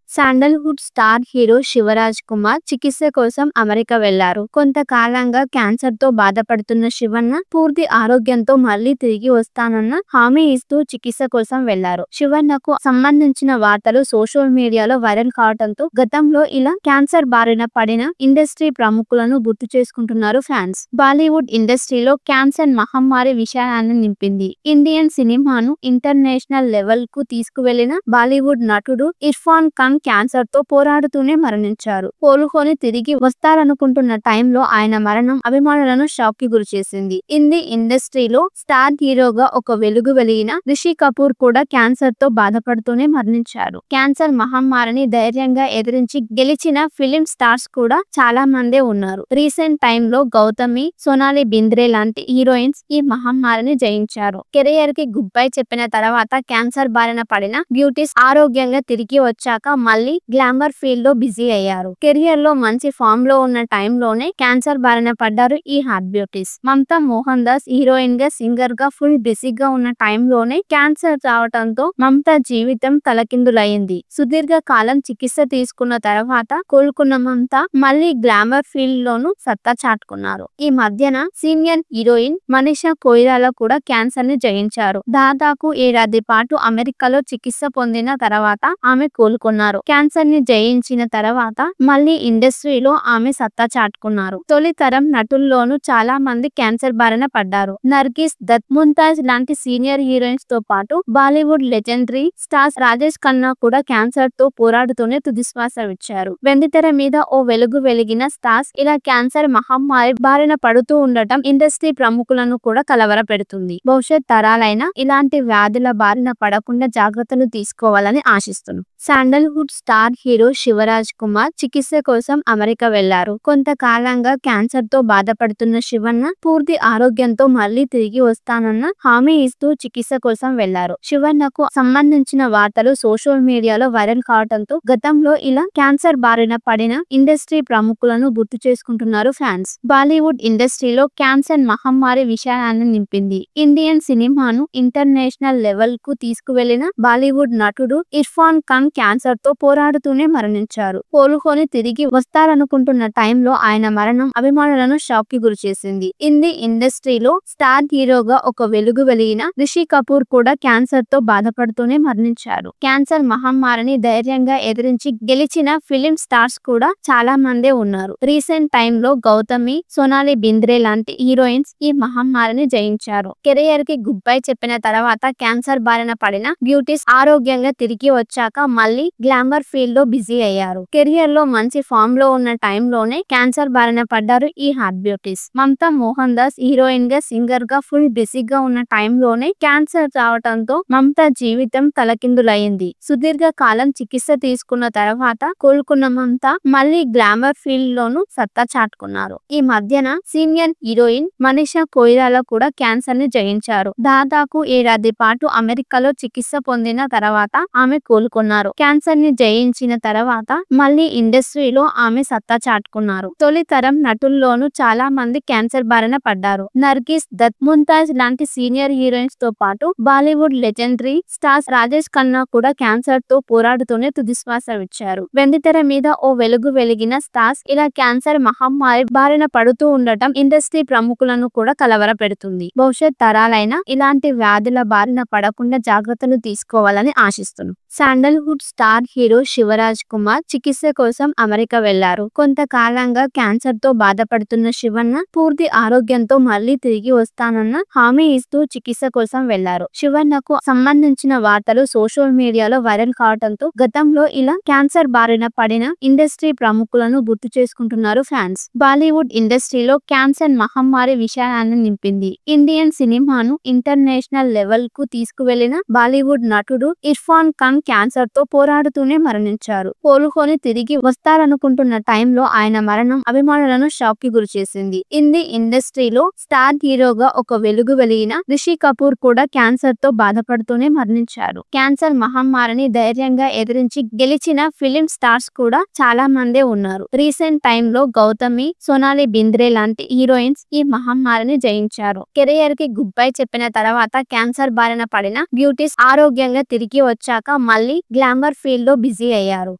Sandalwood star hero Shivaraj Kumar చికిత్స కోసం America వెళ్లారు. కొంతకాలంగా క్యాన్సర్‌తో బాధపడుతున్న శివన్న పూర్తి ఆరోగ్యంతో మళ్లీ తిరిగి వస్తానన్న హామీ ఇస్తూ చికిత్స కోసం వెళ్లారు. శివన్నకు సంబంధించిన వార్తలు సోషల్ మీడియాలో వైరల్ కావడంతో గతంలో ఇలా క్యాన్సర్ బారిన పడిన ఇండస్ట్రీ ప్రముఖులను గుర్తు చేసుకుంటున్నారు ఫ్యాన్స్. బాలీవుడ్ ఇండస్ట్రీలో క్యాన్సర్ మహమ్మారి విషయాన్ని నింపింది. ఇండియన్ సినిమాను ఇంటర్నేషనల్ లెవెల్ కు తీసుకువెళ్లిన బాలీవుడ్ నటుడు ఇర్ఫాన్ ఖాన్ క్యాన్సర్ తో పోరాడుతూనే మరణించారు. కోలుకొని తిరిగి వస్తారనుకుంటున్న టైంలో ఆయన మరణం అభిమానులను షాక్ కి గురిచేసింది. హిందీ ఇండస్ట్రీలో స్టార్ హీరోగా ఒక వెలుగు వెలిగిన రిషి కపూర్ కూడా క్యాన్సర్ తో బాధపడుతూనే మరణించారు. క్యాన్సర్ మహమ్మారిని ధైర్యంగా ఎదిరించి గెలిచిన ఫిలిం స్టార్స్ కూడా చాలా మందే ఉన్నారు. రీసెంట్ టైంలో గౌతమి, సోనాలి బింద్రే లాంటి హీరోయిన్స్ ఈ మహమ్మారిని జయించారు. కెరియర్ కి గుడ్ బై చెప్పిన తర్వాత క్యాన్సర్ బారిన పడిన బ్యూటీస్ ఆరోగ్యంగా తిరిగి వచ్చాక మళ్ళీ గ్లామర్ ఫీల్డ్ లో బిజీ అయ్యారు. కెరియర్ లో మంచి ఫామ్ లో ఉన్న టైంలోనే క్యాన్సర్ బారిన పడ్డారు ఈ hot beauties. Mamata Mohan Das heroine గా, సింగర్ గా ఫుల్ బిజీగా ఉన్న టైంలోనే క్యాన్సర్ రావడంతో మమతా జీవితం తలకిందులయ్యింది. సుదీర్ఘ కాలం చికిత్స తీసుకున్న తర్వాత కోలుకున్న మమతా మళ్ళీ గ్లామర్ ఫీల్డ్ లోనూ సత్తా చాటుకున్నారు. ఈ మధ్యన సీనియర్ హీరోయిన్ మనీషా కొయిరాలా కూడా క్యాన్సర్ ని జయించారు. దాదాపు ఏడాది పాటు అమెరికాలో చికిత్స పొందిన తర్వాత ఆమె కోలుకున్నారు. క్యాన్సర్ ని జయించిన తర్వాత మళ్ళీ ఇండస్ట్రీలో ఆమె సత్తా చాటుకున్నారు. తొలి తరం నటుల్లోనూ చాలా మంది క్యాన్సర్ బారిన పడ్డారు. నర్గిస్ దత్, ముంతాజ్ లాంటి సీనియర్ హీరోయిన్స్ తో పాటు బాలీవుడ్ లెజెండరీ స్టార్స్ రాజేష్ ఖన్నా కూడా క్యాన్సర్ తో పోరాడుతూనే తుదిశ్వాస విడిచారు. వెండితెర మీద ఓ వెలుగు వెలిగిన స్టార్స్ ఇలా క్యాన్సర్ మహమ్మారి బారిన పడుతూ ఉండటం ఇండస్ట్రీ ప్రముఖులను కూడా కలవరపెడుతుంది. భవిష్యత్ తరాలైనా ఇలాంటి వ్యాధుల బారిన పడకుండా జాగ్రత్తలు తీసుకోవాలని ఆశిస్తున్నాం. Sandalwood star hero Shivaraj Kumar చికిత్స కోసం అమెరికా వెళ్లారు. కొంతకాలంగా క్యాన్సర్ తో బాధపడుతున్న శివన్న పూర్తి ఆరోగ్యంతో మళ్లీ తిరిగి వస్తానన్న హామీ ఇస్తూ చికిత్స కోసం వెళ్లారు. శివన్నకు సంబంధించిన వార్తలు సోషల్ మీడియాలో వైరల్ కావడంతో గతంలో ఇలా క్యాన్సర్ బారిన పడిన ఇండస్ట్రీ ప్రముఖులను గుర్తు చేసుకుంటున్నారు ఫ్యాన్స్. బాలీవుడ్ ఇండస్ట్రీలో క్యాన్సర్ మహమ్మారి విషయాన్ని నింపింది. ఇండియన్ సినిమాను ఇంటర్నేషనల్ లెవెల్ కు తీసుకువెళ్లిన బాలీవుడ్ నటుడు ఇర్ఫాన్ ఖాన్ క్యాన్సర్ తో పోరాడుతూనే మరణించారు. కోలుకొని తిరిగి వస్తారనుకుంటున్న టైంలో ఆయన మరణం అభిమానులను షాక్ కి గురిచేసింది. హిందీ ఇండస్ట్రీలో స్టార్ హీరోగా ఒక వెలుగు వెలిగిన రిషి కపూర్ కూడా క్యాన్సర్ తో బాధపడుతూనే మరణించారు. క్యాన్సర్ మహమ్మారిని ధైర్యంగా ఎదిరించి గెలిచిన ఫిలిం స్టార్స్ కూడా చాలా మందే ఉన్నారు. రీసెంట్ టైంలో గౌతమి, సోనాలి బింద్రే లాంటి హీరోయిన్స్ ఈ మహమ్మారిని జయించారు. కెరియర్ కి గుడ్ బై చెప్పిన తర్వాత క్యాన్సర్ బారిన పడిన బ్యూటీస్ ఆరోగ్యంగా తిరిగి వచ్చాక మళ్ళీ గ్లామర్ ఫీల్డ్ లో బిజీ అయ్యారు. కెరియర్ లో మంచి ఫామ్ లో ఉన్న టైంలోనే క్యాన్సర్ బారిన పడ్డారు ఈ hot beauties. Mamata Mohan Das heroine గా, సింగర్ గా ఫుల్ బిజీగా ఉన్న టైంలోనే క్యాన్సర్ రావడంతో మమతా జీవితం తలకిందులయ్యింది. సుదీర్ఘ కాలం చికిత్స తీసుకున్న తర్వాత కోలుకున్న మమతా మళ్ళీ గ్లామర్ ఫీల్డ్ లోనూ సత్తా చాటుకున్నారు. ఈ మధ్యన సీనియర్ హీరోయిన్ మనీషా కొయిరాలా కూడా క్యాన్సర్ ని జయించారు. దాదాపు ఏడాది పాటు అమెరికాలో చికిత్స పొందిన తర్వాత ఆమె కోలుకున్నారు. క్యాన్సర్ ని జయించిన తర్వాత మళ్ళీ ఇండస్ట్రీలో ఆమె సత్తా చాటుకున్నారు. తొలి తరం నటుల్లోనూ చాలా మంది క్యాన్సర్ బారిన పడ్డారు. నర్గిస్ దత్, ముంతాజ్ లాంటి సీనియర్ హీరోయిన్స్ తో పాటు బాలీవుడ్ లెజెండరీ స్టార్స్ రాజేష్ ఖన్నా కూడా క్యాన్సర్ తో పోరాడుతూనే తుదిశ్వాస విడిచారు. వెండితెర మీద ఓ వెలుగు వెలిగిన స్టార్స్ ఇలా క్యాన్సర్ మహమ్మారి బారిన పడుతూ ఉండటం ఇండస్ట్రీ ప్రముఖులను కూడా కలవరపెడుతుంది. భవిష్యత్ తరాలైనా ఇలాంటి వ్యాధుల బారిన పడకుండా జాగ్రత్తలు తీసుకోవాలని ఆశిస్తున్నాం. Sandalwood star hero Shivaraj Kumar చికిత్స కోసం అమెరికా వెళ్లారు. కొంతకాలంగా క్యాన్సర్ తో బాధపడుతున్న శివన్న పూర్తి ఆరోగ్యంతో మళ్లీ తిరిగి వస్తానన్న హామీ ఇస్తూ చికిత్స కోసం వెళ్లారు. శివన్నకు సంబంధించిన వార్తలు సోషల్ మీడియాలో వైరల్ కావడంతో గతంలో ఇలా క్యాన్సర్ బారిన పడిన ఇండస్ట్రీ ప్రముఖులను గుర్తు చేసుకుంటున్నారు ఫ్యాన్స్. బాలీవుడ్ ఇండస్ట్రీలో క్యాన్సర్ మహమ్మారి విషయాన్ని నింపింది. ఇండియన్ సినిమాను ఇంటర్నేషనల్ లెవెల్ కు తీసుకువెళ్లిన బాలీవుడ్ నటుడు ఇర్ఫాన్ ఖాన్ క్యాన్సర్ తో పోరాడుతూనే మరణించారు. కోలుకొని తిరిగి వస్తారనుకుంటున్న టైంలో ఆయన మరణం అభిమానులను షాక్ కి గురిచేసింది. హిందీ ఇండస్ట్రీలో స్టార్ హీరోగా ఒక వెలుగు వెలిగిన రిషి కపూర్ కూడా క్యాన్సర్ తో బాధపడుతూనే మరణించారు. క్యాన్సర్ మహమ్మారిని ధైర్యంగా ఎదిరించి గెలిచిన ఫిలిం స్టార్స్ కూడా చాలా మందే ఉన్నారు. రీసెంట్ టైంలో గౌతమి, సోనాలి బింద్రే లాంటి హీరోయిన్స్ ఈ మహమ్మారిని జయించారు. కెరియర్ కి గుడ్ బై చెప్పిన తర్వాత క్యాన్సర్ బారిన పడిన బ్యూటీస్ ఆరోగ్యంగా తిరిగి వచ్చాక మళ్ళీ గ్లామర్ ఫీల్డ్ లో బిజీ అయ్యారు.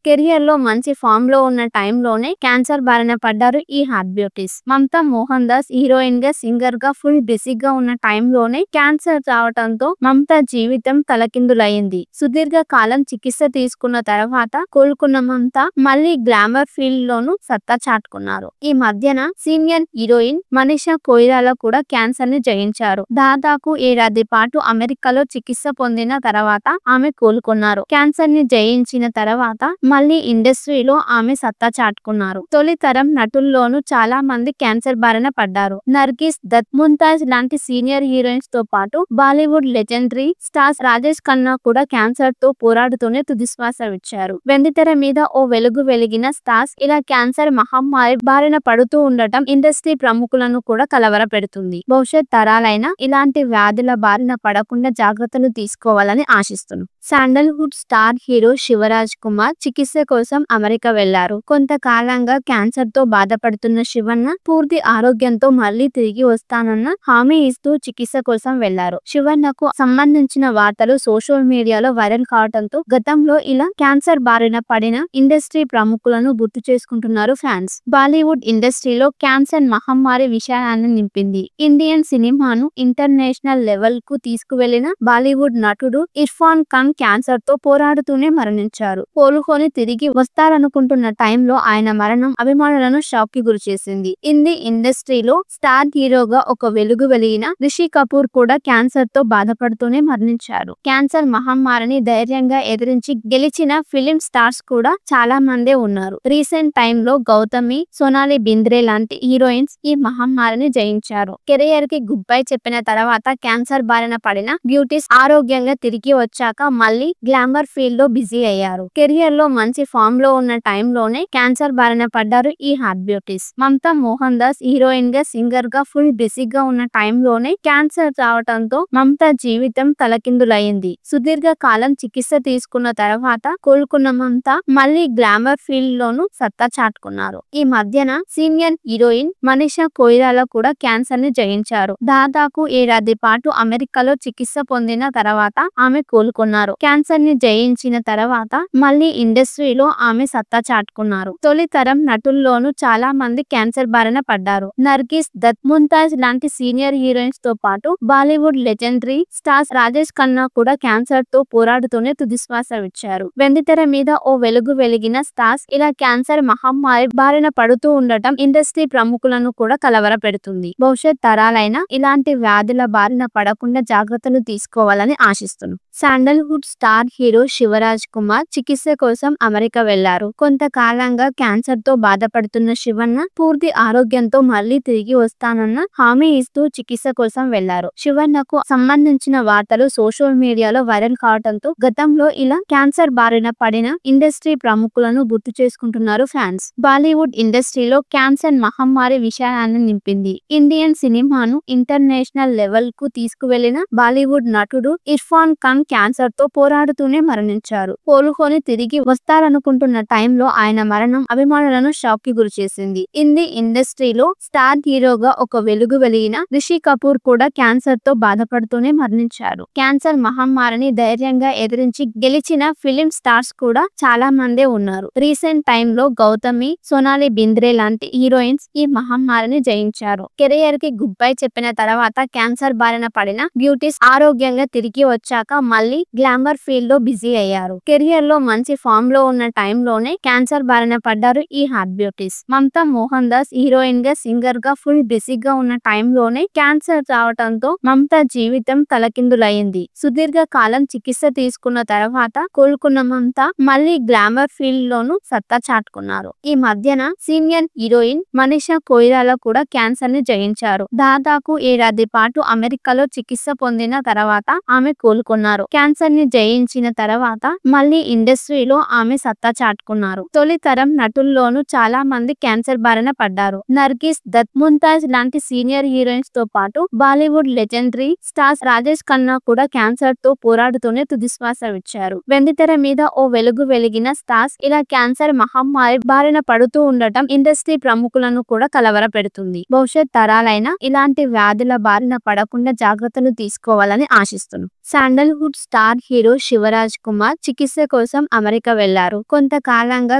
కెరియర్ లో మంచి ఫామ్ లో ఉన్న టైంలోనే క్యాన్సర్ బారిన పడ్డారు ఈ hot beauties. Mamata Mohan Das heroine గా సింగర్ గా ఫుల్ బిజీగా ఉన్న టైంలోనే క్యాన్సర్ రావడంతో మమతా జీవితం తలకిందులయ్యింది. సుదీర్ఘ కాలం చికిత్స తీసుకున్న తర్వాత కోలుకున్న మమతా మళ్ళీ గ్లామర్ ఫీల్డ్ లోనూ సత్తా చాటుకున్నారు. ఈ మధ్యన సీనియర్ హీరోయిన్ మనీషా కొయిరాలా కూడా క్యాన్సర్ ని జయించారు. దాదాపు ఏడాది పాటు అమెరికాలో చికిత్స పొందిన తర్వాత ఆమె కోలుకున్నారు. క్యాన్సర్ ని జయించిన తర్వాత మళ్ళీ ఇండస్ట్రీలో ఆమె సత్తా చాటుకున్నారు. తొలి తరం నటుల్లోనూ చాలా మంది క్యాన్సర్ బారిన పడ్డారు. నర్గిస్ దత్, ముంతాజ్ లాంటి సీనియర్ హీరోయిన్స్ తో పాటు బాలీవుడ్ లెజెండరీ స్టార్స్ రాజేష్ ఖన్నా కూడా క్యాన్సర్ తో పోరాడుతూనే తుదిశ్వాస విడిచారు. వెండితెర మీద ఓ వెలుగు వెలిగిన స్టార్స్ ఇలా క్యాన్సర్ మహమ్మారి బారిన పడుతూ ఉండటం ఇండస్ట్రీ ప్రముఖులను కూడా కలవరపెడుతుంది. భవిష్యత్ తరాలైనా ఇలాంటి వ్యాధుల బారిన పడకుండా జాగ్రత్తలు తీసుకోవాలని ఆశిస్తున్నాం. Sandalwood star hero Shivaraj Kumar చికిత్స కోసం అమెరికా వెళ్లారు. కొంతకాలంగా క్యాన్సర్ తో బాధపడుతున్న శివన్న పూర్తి ఆరోగ్యంతో మళ్లీ తిరిగి వస్తానన్న హామీ ఇస్తూ చికిత్స కోసం వెళ్లారు. శివన్నకు సంబంధించిన వార్తలు సోషల్ మీడియాలో వైరల్ కావడంతో గతంలో ఇలా క్యాన్సర్ బారిన పడిన ఇండస్ట్రీ ప్రముఖులను గుర్తు చేసుకుంటున్నారు ఫ్యాన్స్. బాలీవుడ్ ఇండస్ట్రీలో క్యాన్సర్ మహమ్మారి విషయాన్ని నింపింది. ఇండియన్ సినిమాను ఇంటర్నేషనల్ లెవెల్ కు తీసుకువెళ్లిన బాలీవుడ్ నటుడు ఇర్ఫాన్ ఖాన్ క్యాన్సర్ తో పోరాడుతూనే మరణించారు. కోలుకొని తిరిగి వస్తారనుకుంటున్న టైంలో ఆయన మరణం అభిమానులను షాక్ కి గురిచేసింది. హిందీ ఇండస్ట్రీలో స్టార్ హీరోగా ఒక వెలుగు వెలిగిన రిషి కపూర్ కూడా క్యాన్సర్ తో బాధపడుతూనే మరణించారు. క్యాన్సర్ మహమ్మారిని ధైర్యంగా ఎదిరించి గెలిచిన ఫిలిం స్టార్స్ కూడా చాలా మందే ఉన్నారు. రీసెంట్ టైంలో గౌతమి, సోనాలి బింద్రే లాంటి హీరోయిన్స్ ఈ మహమ్మారిని జయించారు. కెరియర్ కి గుడ్ బై చెప్పిన తర్వాత క్యాన్సర్ బారిన పడిన బ్యూటీస్ ఆరోగ్యంగా తిరిగి వచ్చాక మళ్ళీ గ్లామర్ ఫీల్డ్ లో బిజీ అయ్యారు. కెరియర్ లో మంచి ఫామ్ లో ఉన్న టైంలోనే క్యాన్సర్ బారిన పడ్డారు ఈ hot beauties. Mamata Mohan Das heroine గా సింగర్ గా ఫుల్ బిజీగా ఉన్న టైంలోనే క్యాన్సర్ రావడంతో మమతా జీవితం తలకిందులయ్యింది. సుదీర్ఘ కాలం చికిత్స తీసుకున్న తర్వాత కోలుకున్న మమతా మళ్ళీ గ్లామర్ ఫీల్డ్ లోనూ సత్తా చాటుకున్నారు. ఈ మధ్యన సీనియర్ హీరోయిన్ మనీషా కొయిరాలా కూడా క్యాన్సర్ ని జయించారు. దాదాపు ఏడాది పాటు అమెరికాలో చికిత్స పొందిన తర్వాత ఆమె కోలుకున్నారు. క్యాన్సర్ ని జయించిన తర్వాత మళ్ళీ ఇండస్ట్రీలో ఆమె సత్తా చాటుకున్నారు. తొలి తరం నటుల్లోనూ చాలా మంది క్యాన్సర్ బారిన పడ్డారు. నర్గిస్ దత్, ముంతాజ్ లాంటి సీనియర్ హీరోయిన్స్ తో పాటు బాలీవుడ్ లెజెండరీ స్టార్స్ రాజేష్ ఖన్నా కూడా క్యాన్సర్ తో పోరాడుతూనే తుదిశ్వాస విడిచారు. వెండితెర మీద ఓ వెలుగు వెలిగిన స్టార్స్ ఇలా క్యాన్సర్ మహమ్మారి బారిన పడుతూ ఉండటం ఇండస్ట్రీ ప్రముఖులను కూడా కలవరపెడుతుంది. భవిష్యత్ తరాలైనా ఇలాంటి వ్యాధుల బారిన పడకుండా జాగ్రత్తలు తీసుకోవాలని ఆశిస్తున్నాం. Sandalwood star hero Shivaraj Kumar చికిత్స కోసం అమెరికా వెళ్లారు. కొంతకాలంగా క్యాన్సర్ తో బాధపడుతున్న శివన్న పూర్తి ఆరోగ్యంతో మళ్లీ తిరిగి వస్తానన్న హామీ ఇస్తూ చికిత్స కోసం వెళ్లారు. శివన్నకు సంబంధించిన వార్తలు సోషల్ మీడియాలో వైరల్ కావడంతో గతంలో ఇలా క్యాన్సర్ బారిన పడిన ఇండస్ట్రీ ప్రముఖులను గుర్తు చేసుకుంటున్నారు ఫ్యాన్స్. బాలీవుడ్ ఇండస్ట్రీలో క్యాన్సర్ మహమ్మారి విషయాన్ని నింపింది. ఇండియన్ సినిమాను ఇంటర్నేషనల్ లెవెల్ కు తీసుకువెళ్లిన బాలీవుడ్ నటుడు ఇర్ఫాన్ ఖాన్ క్యాన్సర్ తో పోరాడుతూనే మరణించారు. కోలుకొని తిరిగి వస్తారనుకుంటున్న టైంలో ఆయన మరణం అభిమానులను షాక్ కి గురిచేసింది. హిందీ ఇండస్ట్రీలో స్టార్ హీరోగా ఒక వెలుగు వెలిగిన రిషి కపూర్ కూడా క్యాన్సర్ తో బాధపడుతూనే మరణించారు. క్యాన్సర్ మహమ్మారిని ధైర్యంగా ఎదిరించి గెలిచిన ఫిలిం స్టార్స్ కూడా చాలా మందే ఉన్నారు. రీసెంట్ టైంలో గౌతమి, సోనాలి బింద్రే లాంటి హీరోయిన్స్ ఈ మహమ్మారిని జయించారు. కెరియర్ కి గుడ్ బై చెప్పిన తర్వాత క్యాన్సర్ బారిన పడిన బ్యూటీస్ ఆరోగ్యంగా తిరిగి వచ్చాక మళ్ళీ గ్లామర్ ఫీల్డ్ లో బిజీ అయ్యారు. కెరియర్ లో మంచి ఫామ్ లో ఉన్న టైంలోనే క్యాన్సర్ బారిన పడ్డారు ఈ hot beauties. Mamata Mohan Das heroine గా సింగర్ గా ఫుల్ బిజీగా ఉన్న టైంలోనే క్యాన్సర్ రావడంతో మమతా జీవితం తలకిందులయ్యింది. సుదీర్ఘ కాలం చికిత్స తీసుకున్న తర్వాత కోలుకున్న మమతా మళ్ళీ గ్లామర్ ఫీల్డ్ లోనూ సత్తా చాటుకున్నారు. ఈ మధ్యన సీనియర్ హీరోయిన్ మనీషా కొయిరాలా కూడా క్యాన్సర్ ని జయించారు. దాదాపు ఏడాది పాటు అమెరికాలో చికిత్స పొందిన తర్వాత ఆమె కోలుకున్నారు. క్యాన్సర్ ని జయించిన తర్వాత మళ్ళీ ఇండస్ట్రీలో ఆమె సత్తా చాటుకున్నారు. తొలి తరం నటుల్లోనూ చాలా మంది క్యాన్సర్ బారిన పడ్డారు. నర్గిస్ దత్, ముంతాజ్ లాంటి సీనియర్ హీరోయిన్స్ తో పాటు బాలీవుడ్ లెజెండరీ స్టార్స్ రాజేష్ ఖన్నా కూడా క్యాన్సర్ తో పోరాడుతూనే తుదిశ్వాస విడిచారు. వెండితెర మీద ఓ వెలుగు వెలిగిన స్టార్స్ ఇలా క్యాన్సర్ మహమ్మారి బారిన పడుతూ ఉండటం ఇండస్ట్రీ ప్రముఖులను కూడా కలవరపెడుతుంది. భవిష్యత్ తరాలైనా ఇలాంటి వ్యాధుల బారిన పడకుండా జాగ్రత్తలు తీసుకోవాలని ఆశిస్తున్నాం. Sandalwood star hero Shivaraj Kumar చికిత్స కోసం అమెరికా వెళ్లారు. కొంతకాలంగా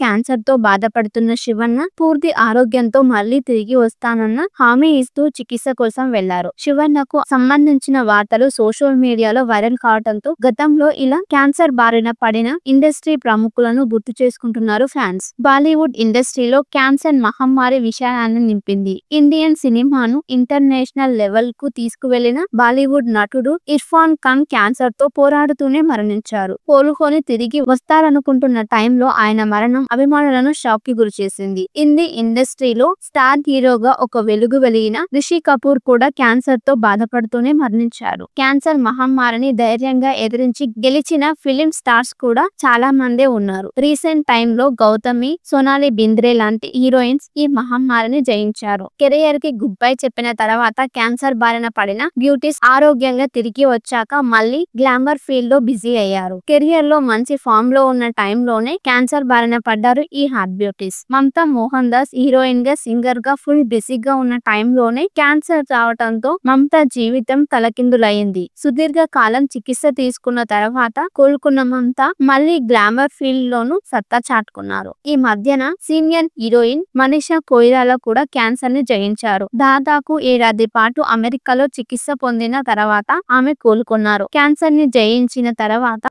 క్యాన్సర్ తో బాధపడుతున్న శివన్న పూర్తి ఆరోగ్యంతో మళ్లీ తిరిగి వస్తానన్న హామీ ఇస్తూ చికిత్స కోసం వెళ్లారు. శివన్నకు సంబంధించిన వార్తలు సోషల్ మీడియాలో వైరల్ కావడంతో గతంలో ఇలా క్యాన్సర్ బారిన పడిన ఇండస్ట్రీ ప్రముఖులను గుర్తు చేసుకుంటున్నారు ఫ్యాన్స్. బాలీవుడ్ ఇండస్ట్రీలో క్యాన్సర్ మహమ్మారి విషయాన్ని నింపింది. ఇండియన్ సినిమాను ఇంటర్నేషనల్ లెవెల్ కు తీసుకువెళ్లిన బాలీవుడ్ నటుడు ఇర్ఫాన్ ఖాన్ క్యాన్సర్ తో పోరాడుతూనే మరణించారు. కోలుకొని తిరిగి వస్తారనుకుంటున్న టైంలో ఆయన మరణం అభిమానులను షాక్ కి గురిచేసింది. హిందీ ఇండస్ట్రీలో స్టార్ హీరోగా ఒక వెలుగు వెలిగిన రిషి కపూర్ కూడా క్యాన్సర్ తో బాధపడుతూనే మరణించారు. క్యాన్సర్ మహమ్మారిని ధైర్యంగా ఎదిరించి గెలిచిన ఫిలిం స్టార్స్ కూడా చాలా మందే ఉన్నారు. రీసెంట్ టైంలో గౌతమి, సోనాలి బింద్రే లాంటి హీరోయిన్స్ ఈ మహమ్మారిని జయించారు. కెరియర్ కి గుడ్ బై చెప్పిన తర్వాత క్యాన్సర్ బారిన పడిన బ్యూటీస్ ఆరోగ్యంగా తిరిగి వచ్చాక మళ్ళీ గ్లామర్ ఫీల్డ్ లో బిజీ అయ్యారు. కెరియర్ లో మంచి ఫామ్ లో ఉన్న టైంలోనే క్యాన్సర్ బారిన పడ్డారు ఈ hot beauties. Mamata Mohan Das heroine గా, సింగర్ గా ఫుల్ బిజీగా ఉన్న టైంలోనే క్యాన్సర్ రావడంతో మమతా జీవితం తలకిందులయ్యింది. సుదీర్ఘ కాలం చికిత్స తీసుకున్న తర్వాత కోలుకున్న మమతా మళ్ళీ గ్లామర్ ఫీల్డ్ లోను సత్తా చాటుకున్నారు. ఈ మధ్యన సీనియర్ హీరోయిన్ మనీషా కొయిరాలా కూడా క్యాన్సర్ ని జయించారు. దాదాపు ఏడాది పాటు అమెరికాలో చికిత్స పొందిన తర్వాత ఆమె కోలుకున్నారు. క్యాన్సర్ ని జయించిన తర్వాత